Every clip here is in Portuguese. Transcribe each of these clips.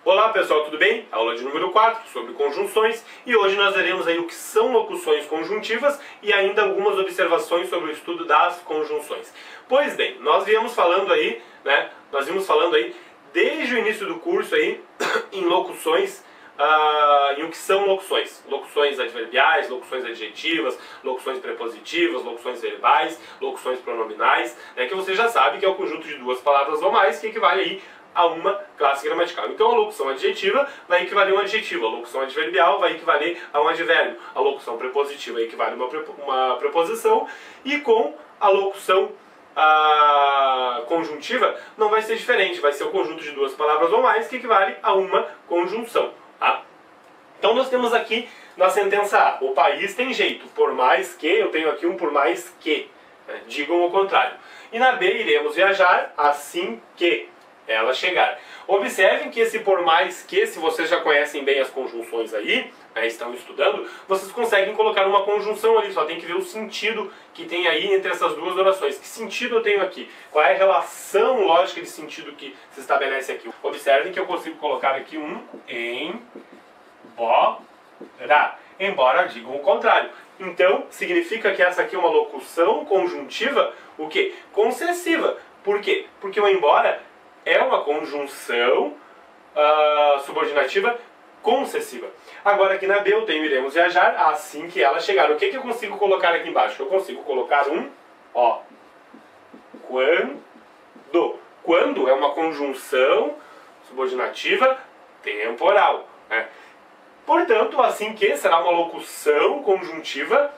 Olá pessoal, tudo bem? Aula de número 4 sobre conjunções e hoje nós veremos aí o que são locuções conjuntivas e ainda algumas observações sobre o estudo das conjunções. Pois bem, nós vimos falando aí, desde o início do curso aí em locuções, em o que são locuções. Locuções adverbiais, locuções adjetivas, locuções prepositivas, locuções verbais, locuções pronominais, né, que você já sabe que é o conjunto de duas palavras ou mais que equivale aí a uma classe gramatical. Então a locução adjetiva vai equivaler a um adjetivo, a locução adverbial vai equivaler a um advérbio, a locução prepositiva equivale a uma preposição, e com a locução conjuntiva não vai ser diferente, vai ser o conjunto de duas palavras ou mais que equivale a uma conjunção. Tá? Então nós temos aqui na sentença A, o país tem jeito, por mais que, eu tenho aqui um por mais que, né? Digam o contrário. E na B, iremos viajar assim que ela chegar. Observem que esse por mais que, se vocês já conhecem bem as conjunções aí, né, estão estudando, vocês conseguem colocar uma conjunção ali, só tem que ver o sentido que tem aí entre essas duas orações. Que sentido eu tenho aqui? Qual é a relação lógica de sentido que se estabelece aqui? Observem que eu consigo colocar aqui um embora. Embora digam o contrário. Então, significa que essa aqui é uma locução conjuntiva, o quê? Concessiva. Por quê? Porque o embora é uma conjunção subordinativa concessiva. Agora aqui na B eu tenho iremos viajar assim que ela chegar. O que eu consigo colocar aqui embaixo? Eu consigo colocar um quando. Quando é uma conjunção subordinativa temporal, né? Portanto, assim que será uma locução conjuntiva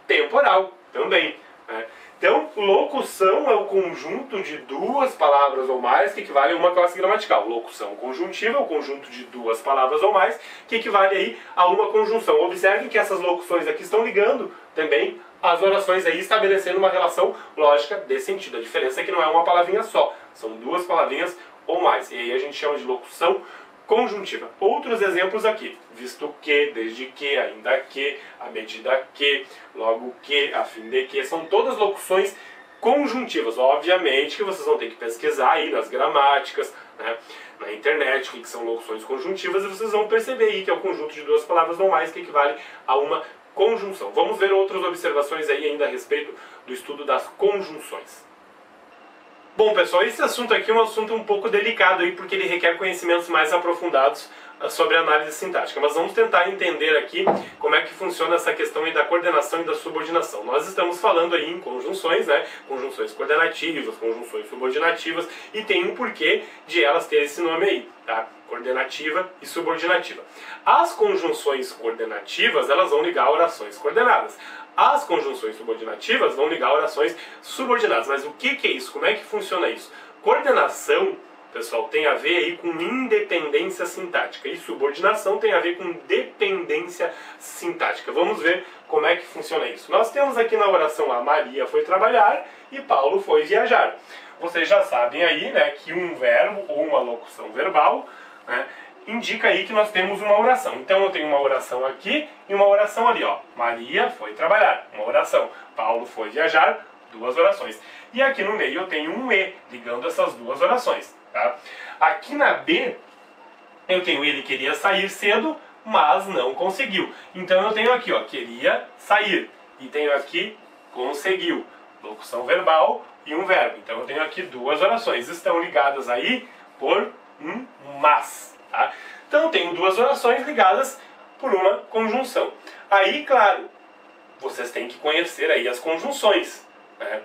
temporal também, né? Então, locução é o conjunto de duas palavras ou mais que equivale a uma classe gramatical. Locução conjuntiva é o conjunto de duas palavras ou mais que equivale aí a uma conjunção. Observem que essas locuções aqui estão ligando também as orações aí, estabelecendo uma relação lógica de sentido. A diferença é que não é uma palavrinha só, são duas palavrinhas ou mais. E aí a gente chama de locução conjuntiva. Outros exemplos aqui: visto que, desde que, ainda que, à medida que, logo que, a fim de que, são todas locuções conjuntivas. Obviamente que vocês vão ter que pesquisar aí nas gramáticas, né, na internet, o que são locuções conjuntivas, e vocês vão perceber aí que é o conjunto de duas palavras ou mais que equivale a uma conjunção. Vamos ver outras observações aí ainda a respeito do estudo das conjunções. Bom pessoal, esse assunto aqui é um assunto um pouco delicado aí, porque ele requer conhecimentos mais aprofundados sobre análise sintática. Mas vamos tentar entender aqui como é que funciona essa questão aí da coordenação e da subordinação. Nós estamos falando aí em conjunções, né? Conjunções coordenativas, conjunções subordinativas, e tem um porquê de elas terem esse nome aí, tá? Coordenativa e subordinativa. As conjunções coordenativas, elas vão ligar orações coordenadas. As conjunções subordinativas vão ligar orações subordinadas. Mas o que é isso? Como é que funciona isso? Coordenação, pessoal, tem a ver aí com independência sintática. E subordinação tem a ver com dependência sintática. Vamos ver como é que funciona isso. Nós temos aqui na oração a Maria foi trabalhar e Paulo foi viajar. Vocês já sabem aí, né, que um verbo ou uma locução verbal, né, indica aí que nós temos uma oração. Então eu tenho uma oração aqui e uma oração ali, ó. Maria foi trabalhar, uma oração. Paulo foi viajar, duas orações. E aqui no meio eu tenho um E, ligando essas duas orações, tá? Aqui na B, eu tenho ele queria sair cedo, mas não conseguiu. Então eu tenho aqui, ó, queria sair. E tenho aqui conseguiu. Locução verbal e um verbo. Então eu tenho aqui duas orações. Estão ligadas aí por um mas. Tá? Então eu tenho duas orações ligadas por uma conjunção. Aí, claro, vocês têm que conhecer aí as conjunções, né?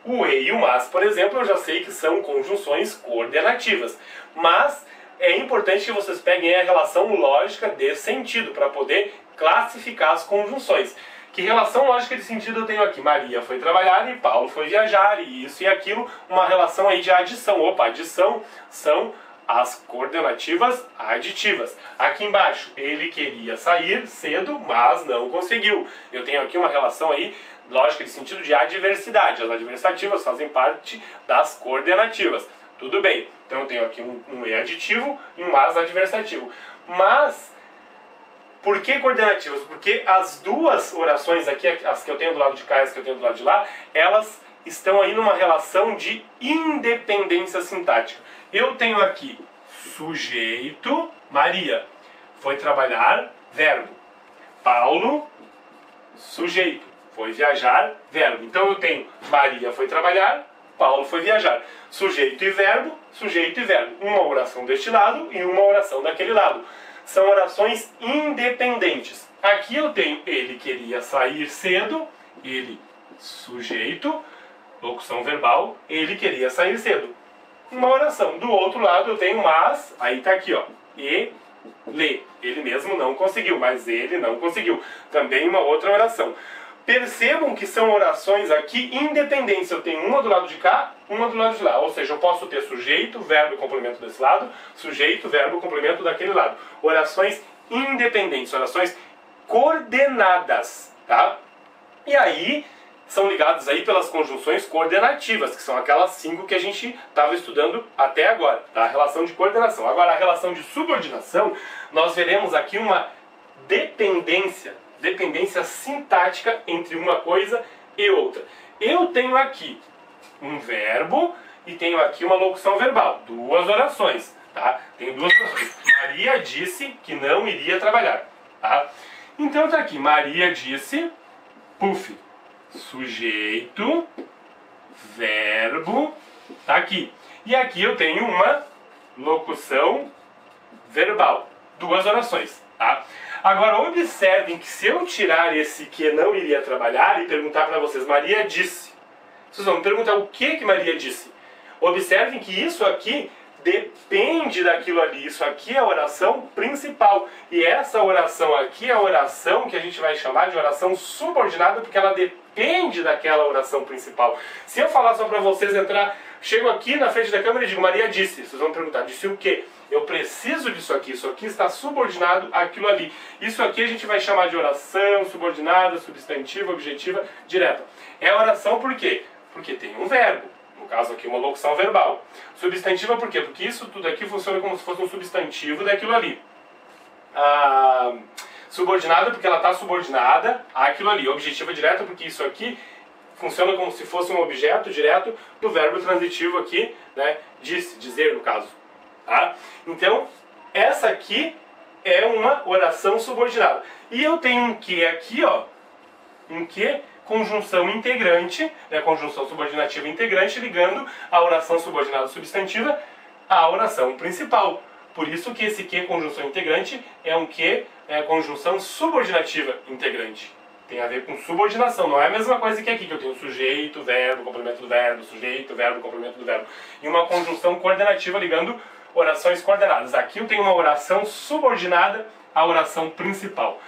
O e e o mas, por exemplo, eu já sei que são conjunções coordenativas. Mas é importante que vocês peguem a relação lógica de sentido para poder classificar as conjunções. Que relação lógica de sentido eu tenho aqui? Maria foi trabalhar e Paulo foi viajar, e isso e aquilo, uma relação aí de adição. Opa, adição são as coordenativas aditivas. Aqui embaixo, ele queria sair cedo, mas não conseguiu. Eu tenho aqui uma relação aí, lógica de sentido de adversidade. As adversativas fazem parte das coordenativas. Tudo bem. Então eu tenho aqui um e aditivo e um mas adversativo. Mas, por que coordenativas? Porque as duas orações aqui, as que eu tenho do lado de cá e as que eu tenho do lado de lá, elas estão aí numa relação de independência sintática. Eu tenho aqui sujeito, Maria foi trabalhar, verbo. Paulo, sujeito, foi viajar, verbo. Então eu tenho Maria foi trabalhar, Paulo foi viajar. Sujeito e verbo, sujeito e verbo. Uma oração deste lado e uma oração daquele lado. São orações independentes. Aqui eu tenho ele queria sair cedo, ele, sujeito, locução verbal, ele queria sair cedo. Uma oração. Do outro lado eu tenho mas, aí tá aqui, ó, e lê. Ele mesmo não conseguiu, mas ele não conseguiu. Também uma outra oração. Percebam que são orações aqui independentes. Eu tenho uma do lado de cá, uma do lado de lá. Ou seja, eu posso ter sujeito, verbo e complemento desse lado, sujeito, verbo e complemento daquele lado. Orações independentes, orações coordenadas, tá? E aí são ligadas aí pelas conjunções coordenativas, que são aquelas 5 que a gente estava estudando até agora, tá? A relação de coordenação. Agora, a relação de subordinação, nós veremos aqui uma dependência sintática entre uma coisa e outra. Eu tenho aqui um verbo e tenho aqui uma locução verbal, duas orações, tá? Tenho duas orações. Maria disse que não iria trabalhar, tá? Então tá aqui, Maria disse, puf, sujeito, verbo, tá aqui. E aqui eu tenho uma locução verbal, duas orações, tá? Agora observem que se eu tirar esse que não iria trabalhar e perguntar para vocês, Maria disse, vocês vão me perguntar o que Maria disse. Observem que isso aqui depende daquilo ali, isso aqui é a oração principal. E essa oração aqui é a oração que a gente vai chamar de oração subordinada, porque ela depende daquela oração principal. Se eu falar só para vocês entrar, chego aqui na frente da câmera e digo, Maria disse, vocês vão me perguntar, disse o quê? Eu preciso disso aqui, isso aqui está subordinado àquilo ali. Isso aqui a gente vai chamar de oração subordinada, substantiva, objetiva, direta. É oração por quê? Porque tem um verbo. No caso aqui, uma locução verbal. Substantiva por quê? Porque isso tudo aqui funciona como se fosse um substantivo daquilo ali. Subordinada porque ela está subordinada àquilo ali. Objetiva direta porque isso aqui funciona como se fosse um objeto direto do verbo transitivo aqui, né? Disse, dizer no caso. Tá? Então, essa aqui é uma oração subordinada. E eu tenho um que aqui, ó. Um que conjunção integrante, né, conjunção subordinativa integrante, ligando a oração subordinada substantiva à oração principal. Por isso que esse que conjunção integrante é um que conjunção subordinativa integrante. Tem a ver com subordinação, não é a mesma coisa que aqui, que eu tenho sujeito, verbo, complemento do verbo, sujeito, verbo, complemento do verbo. E uma conjunção coordenativa ligando orações coordenadas. Aqui eu tenho uma oração subordinada à oração principal.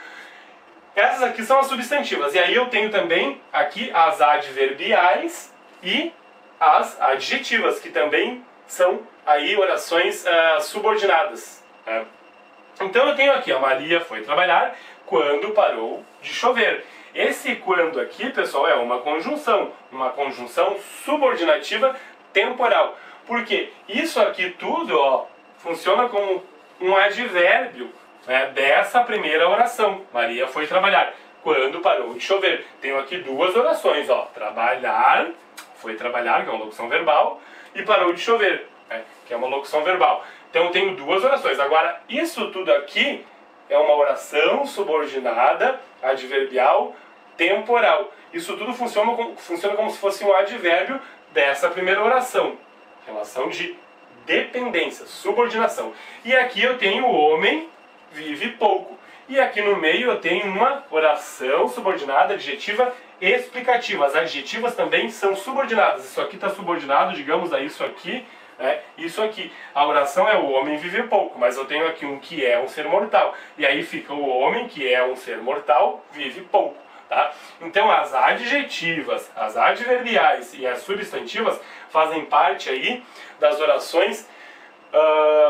Essas aqui são as substantivas. E aí eu tenho também aqui as adverbiais e as adjetivas, que também são aí orações subordinadas. Né? Então eu tenho aqui, a Maria foi trabalhar quando parou de chover. Esse quando aqui, pessoal, é uma conjunção subordinativa temporal. Porque isso aqui tudo, ó, funciona como um advérbio, né, dessa primeira oração. Maria foi trabalhar quando parou de chover. Tenho aqui duas orações, ó. Trabalhar, foi trabalhar, que é uma locução verbal, e parou de chover, né, que é uma locução verbal. Então eu tenho duas orações. Agora, isso tudo aqui é uma oração subordinada, adverbial, temporal. Isso tudo funciona como se fosse um advérbio dessa primeira oração. Relação de dependência, subordinação. E aqui eu tenho o homem vive pouco. E aqui no meio eu tenho uma oração subordinada, adjetiva explicativa. As adjetivas também são subordinadas. Isso aqui está subordinado, digamos, a isso aqui, né? Isso aqui. A oração é o homem vive pouco, mas eu tenho aqui um que é um ser mortal. E aí fica o homem, que é um ser mortal, vive pouco. Tá? Então as adjetivas, as adverbiais e as substantivas fazem parte aí das orações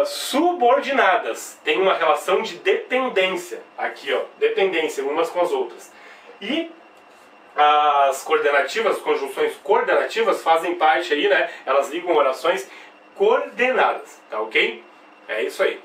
subordinadas. Tem uma relação de dependência aqui, ó, dependência umas com as outras. E as coordenativas, as conjunções coordenativas fazem parte aí, né? Elas ligam orações coordenadas, tá ok? É isso aí.